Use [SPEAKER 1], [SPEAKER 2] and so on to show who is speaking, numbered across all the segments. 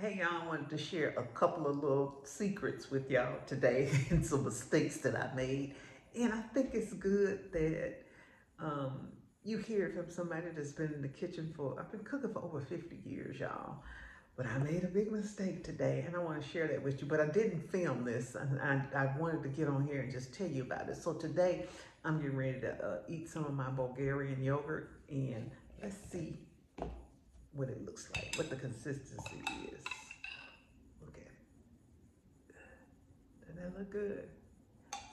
[SPEAKER 1] Hey y'all, I wanted to share a couple of little secrets with y'all today and some mistakes that I made. And I think it's good that you hear it from somebody that's been in the kitchen I've been cooking for over 50 years, y'all. But I made a big mistake today and I want to share that with you. But I didn't film this. And I wanted to get on here and just tell you about it. So today I'm getting ready to eat some of my Bulgarian yogurt. And let's see what it looks like, what the consistency is. Look at it. Doesn't that look good?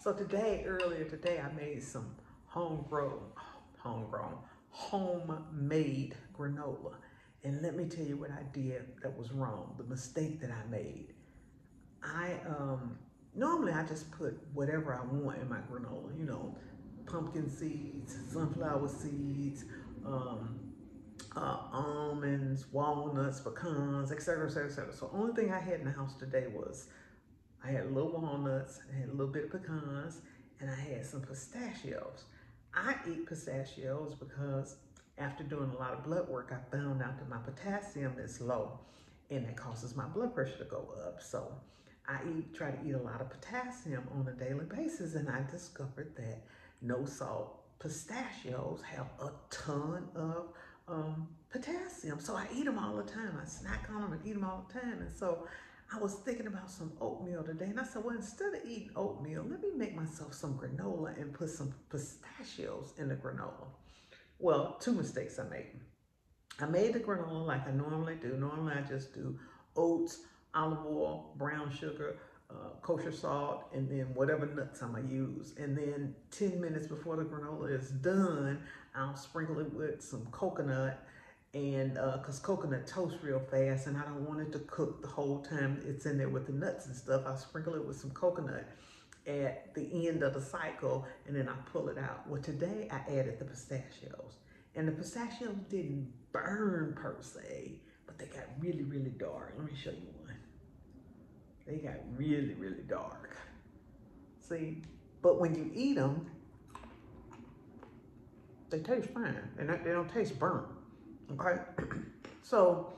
[SPEAKER 1] So earlier today, I made some homegrown, homemade granola. And let me tell you what I did that was wrong, the mistake that I made. I normally I just put whatever I want in my granola, pumpkin seeds, sunflower seeds, um, almonds, walnuts, pecans, etc., etc., etc. So only thing I had in the house today was I had little walnuts, I had a little bit of pecans, and I had some pistachios. I eat pistachios because after doing a lot of blood work, I found out that my potassium is low and that causes my blood pressure to go up. So try to eat a lot of potassium on a daily basis, and I discovered that no salt pistachios have a ton of potassium. So I eat them all the time. I snack on them and eat them all the time. And so I was thinking about some oatmeal today, and I said, well, instead of eating oatmeal, let me make myself some granola and put some pistachios in the granola. Well, two mistakes I made. I made the granola like I normally do. Normally, I just do oats, olive oil, brown sugar, kosher salt, and then whatever nuts I'm gonna use. And then 10 minutes before the granola is done, I'll sprinkle it with some coconut, and because coconut toasts real fast and I don't want it to cook the whole time it's in there with the nuts and stuff. I sprinkle it with some coconut at the end of the cycle, and then I pull it out. Well, today I added the pistachios, and the pistachios didn't burn per se, but they got really, really dark. Let me show you one. They got really, really dark. See, but when you eat them, they taste fine, and they don't taste burnt. Okay, so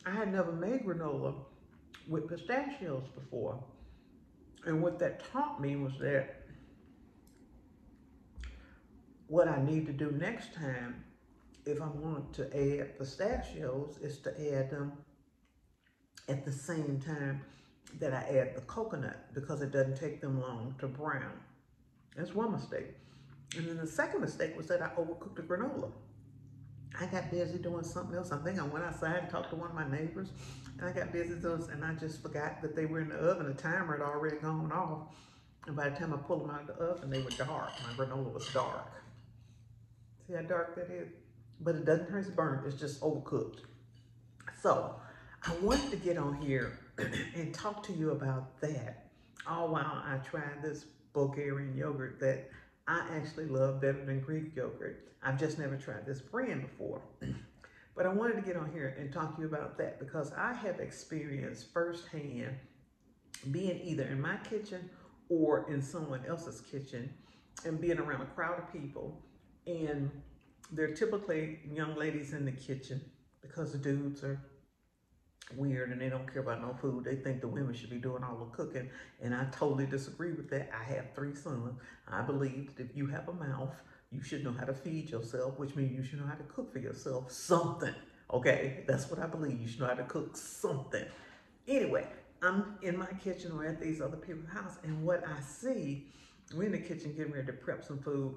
[SPEAKER 1] I had never made granola with pistachios before. And what that taught me was that what I need to do next time, if I want to add pistachios, is to add them at the same time that I add the coconut, because it doesn't take them long to brown. That's one mistake. And then the second mistake was that I overcooked the granola. I got busy doing something else. I think I went outside and talked to one of my neighbors, and I got busy doing, and I just forgot that they were in the oven. The timer had already gone off, and by the time I pulled them out of the oven, they were dark. My granola was dark. See how dark that is? But it doesn't taste burnt, it's just overcooked. So I wanted to get on here and talk to you about that, all while I tried this Bulgarian yogurt that I actually love better than Greek yogurt. I've just never tried this brand before. But I wanted to get on here and talk to you about that because I have experienced firsthand being either in my kitchen or in someone else's kitchen and being around a crowd of people, and they're typically young ladies in the kitchen because the dudes are weird and they don't care about no food. They think the women should be doing all the cooking, and I totally disagree with that. I have 3 sons. I believe that if you have a mouth, you should know how to feed yourself, which means you should know how to cook for yourself something. Okay, that's what I believe. You should know how to cook something. Anyway, I'm in my kitchen or at these other people's house, and what I see, we're in the kitchen getting ready to prep some food,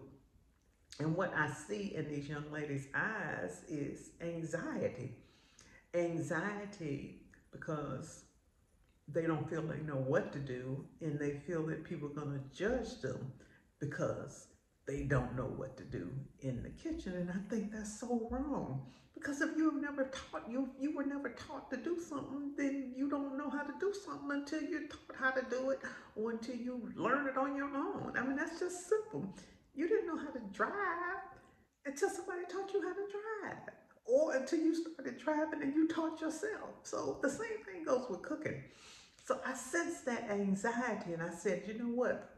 [SPEAKER 1] and what I see in these young ladies' eyes is anxiety. Anxiety because they don't feel they know what to do, and they feel that people are going to judge them because they don't know what to do in the kitchen. And I think that's so wrong, because if you were never taught to do something, then you don't know how to do something until you're taught how to do it, or until you learn it on your own. I mean, that's just simple. You didn't know how to drive until somebody taught you how to drive, or until you started driving and you taught yourself. So the same thing goes with cooking. So I sensed that anxiety, and I said, you know what?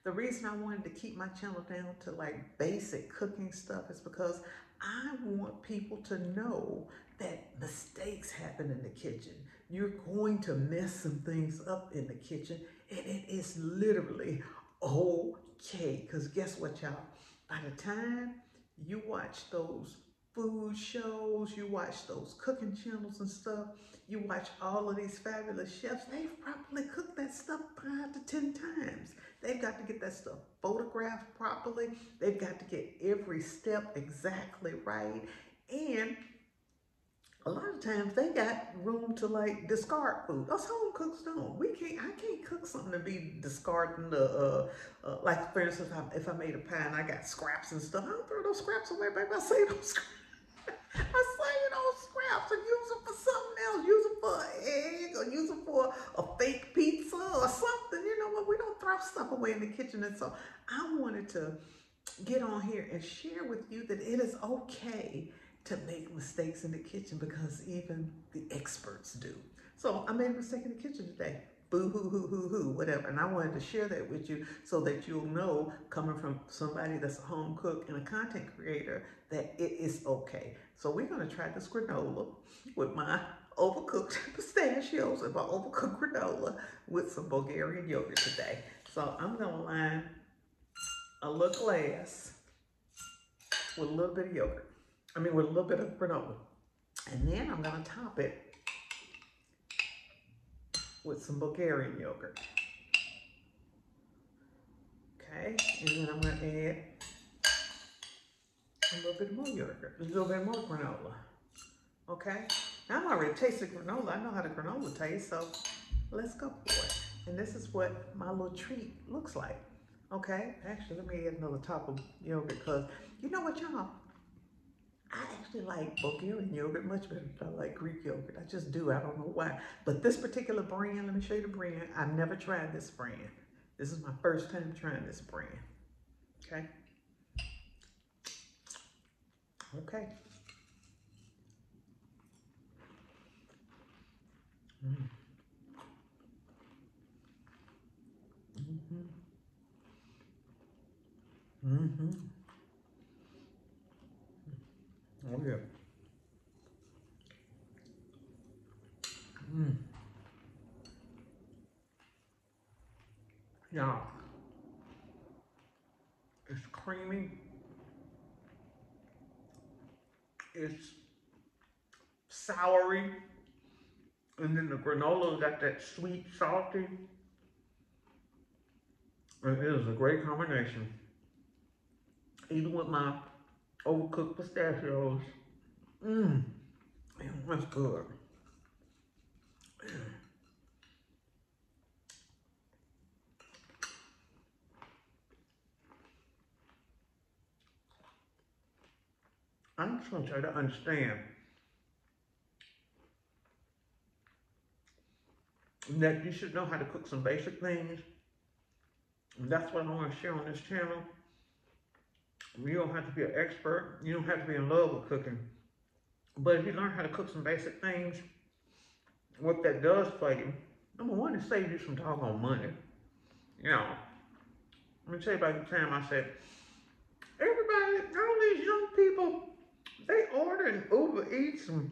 [SPEAKER 1] The reason I wanted to keep my channel down to like basic cooking stuff is because I want people to know that mistakes happen in the kitchen. You're going to mess some things up in the kitchen, and it is literally okay. Because guess what, y'all? By the time you watch those food shows, you watch those cooking channels and stuff, you watch all of these fabulous chefs, they've probably cooked that stuff 5 to 10 times. They've got to get that stuff photographed properly. They've got to get every step exactly right. And a lot of times they got room to like discard food. Us home cooks don't. I can't cook something to be discarding the, like for instance, if I made a pie and I got scraps and stuff, I don't throw those scraps away, baby. I save those scraps. I save those scraps and use them for something else. Use them for an egg or use them for a fake pizza or something. You know what? We don't throw stuff away in the kitchen. And so I wanted to get on here and share with you that it is okay to make mistakes in the kitchen because even the experts do. So I made a mistake in the kitchen today. Boo hoo hoo hoo hoo, whatever. And I wanted to share that with you so that you'll know, coming from somebody that's a home cook and a content creator, that it is okay. So we're gonna try this granola with my overcooked pistachios and my overcooked granola with some Bulgarian yogurt today. So I'm gonna line a little glass with a little bit of yogurt. With a little bit of granola. And then I'm gonna top it with some Bulgarian yogurt. Okay, and then I'm gonna add a little bit more yogurt, a little bit more granola. Okay, now I'm already tasted granola. I know how the granola tastes, so let's go for it. And this is what my little treat looks like. Okay, actually, let me add another top of yogurt because you know what, y'all? I actually like Bulgarian yogurt much better than I like Greek yogurt. I just do. I don't know why. But this particular brand, let me show you the brand. I've never tried this brand. This is my first time trying this brand. Okay. Okay. Oh yeah. Yeah. It's creamy. It's soury. And then the granola got that sweet, salty. And it is a great combination. Even with my overcooked pistachios. Man, that's good. I'm just gonna try to understand that you should know how to cook some basic things. And that's what I want to share on this channel. You don't have to be an expert. You don't have to be in love with cooking. But if you learn how to cook some basic things, what that does for you, number one, it saves you some doggone money. You know, let me tell you about the time I said, everybody, all these young people, they ordering Uber Eats, and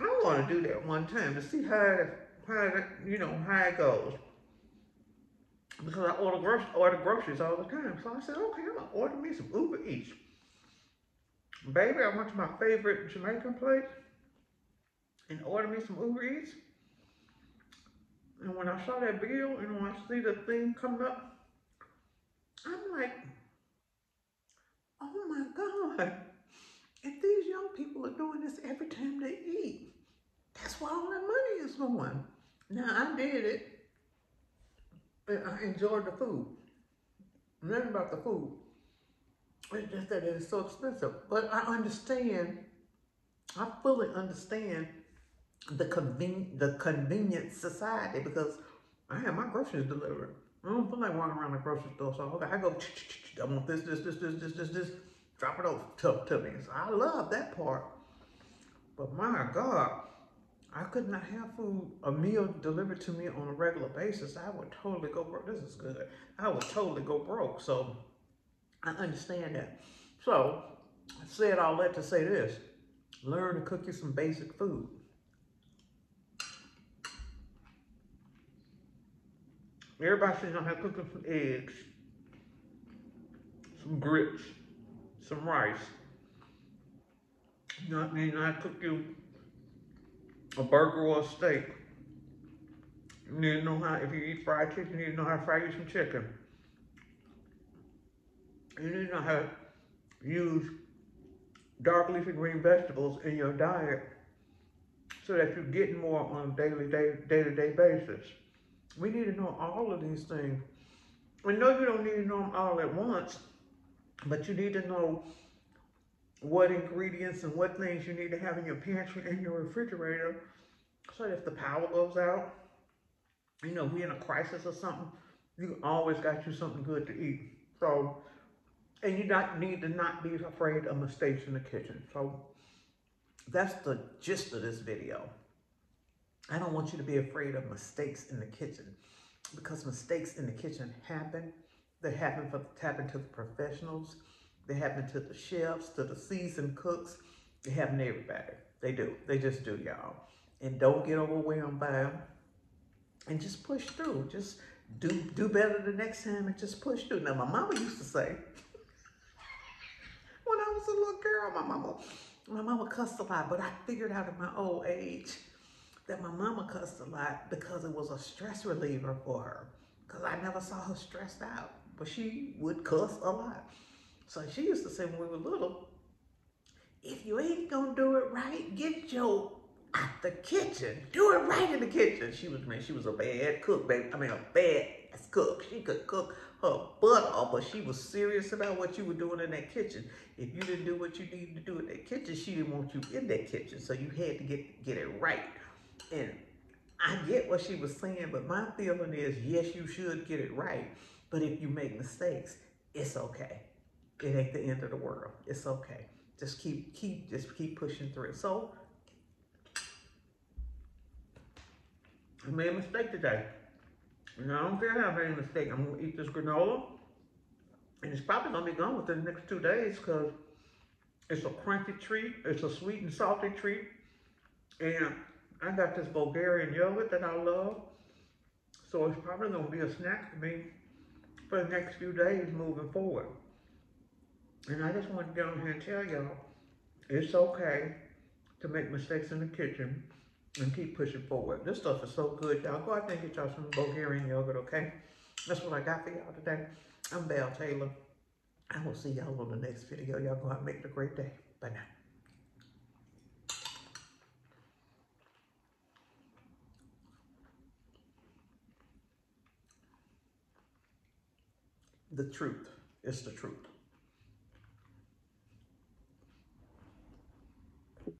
[SPEAKER 1] I want to do that one time to see how it goes. Because I order groceries all the time. So I said, okay, I'm gonna order me some Uber Eats. Baby, I went to my favorite Jamaican place and ordered me some Uber Eats. And when I saw that bill and when I see the thing coming up, I'm like, oh my God. If these young people are doing this every time they eat, that's where all that money is going. Now, I did it. And I enjoyed the food. Nothing about the food. It's just that it is so expensive. But I fully understand the convenient society because I have my groceries delivered. I don't feel like walking around the grocery store, so okay, I go, I want this, drop it off to me. So I love that part. But my God, I could not have food, a meal delivered to me on a regular basis. I would totally go broke. This is good. I would totally go broke. So I understand that. So I said all that to say this. Learn to cook you some basic food. Everybody should know how to cook some eggs, some grits, some rice. You know what I mean? I cook you a burger or a steak. You need to know how, if you eat fried chicken, you need to know how to fry you some chicken. You need to know how to use dark leafy green vegetables in your diet so that you're getting more on a day-to-day basis. We need to know all of these things. We know you don't need to know them all at once, but you need to know what ingredients and what things you need to have in your pantry and your refrigerator so that if the power goes out, you know, we in a crisis or something, you always got you something good to eat. So, and you need to not be afraid of mistakes in the kitchen. So that's the gist of this video. I don't want you to be afraid of mistakes in the kitchen because mistakes in the kitchen happen. They happen to the professionals. They happen to the chefs, to the seasoned cooks. They happen to everybody. They do. They just do, y'all. And don't get overwhelmed by them. And just push through. Just do better the next time and just push through. Now, my mama used to say, when I was a little girl, my mama cussed a lot, but I figured out in my old age that my mama cussed a lot because it was a stress reliever for her. Because I never saw her stressed out, but she would cuss a lot. So she used to say when we were little, if you ain't gonna do it right, get your out the kitchen. Do it right in the kitchen. She was a bad cook, baby. I mean, a bad cook. She could cook her butt off, but she was serious about what you were doing in that kitchen. If you didn't do what you needed to do in that kitchen, she didn't want you in that kitchen. So you had to get it right. And I get what she was saying, but my feeling is, yes, you should get it right. But if you make mistakes, it's okay. It ain't the end of the world. It's okay. Just keep pushing through. So I made a mistake today. And I don't care how I made a mistake. I'm gonna eat this granola. And it's probably gonna be gone within the next 2 days because it's a crunchy treat. It's a sweet and salty treat. And I got this Bulgarian yogurt that I love. So it's probably gonna be a snack for me for the next few days moving forward. And I just want to get on here and tell y'all, it's okay to make mistakes in the kitchen and keep pushing forward. This stuff is so good, y'all. Go out there and get y'all some Bulgarian yogurt, okay? That's what I got for y'all today. I'm Val Taylor. I will see y'all on the next video. Y'all go out and make it a great day. Bye now. The truth is the truth.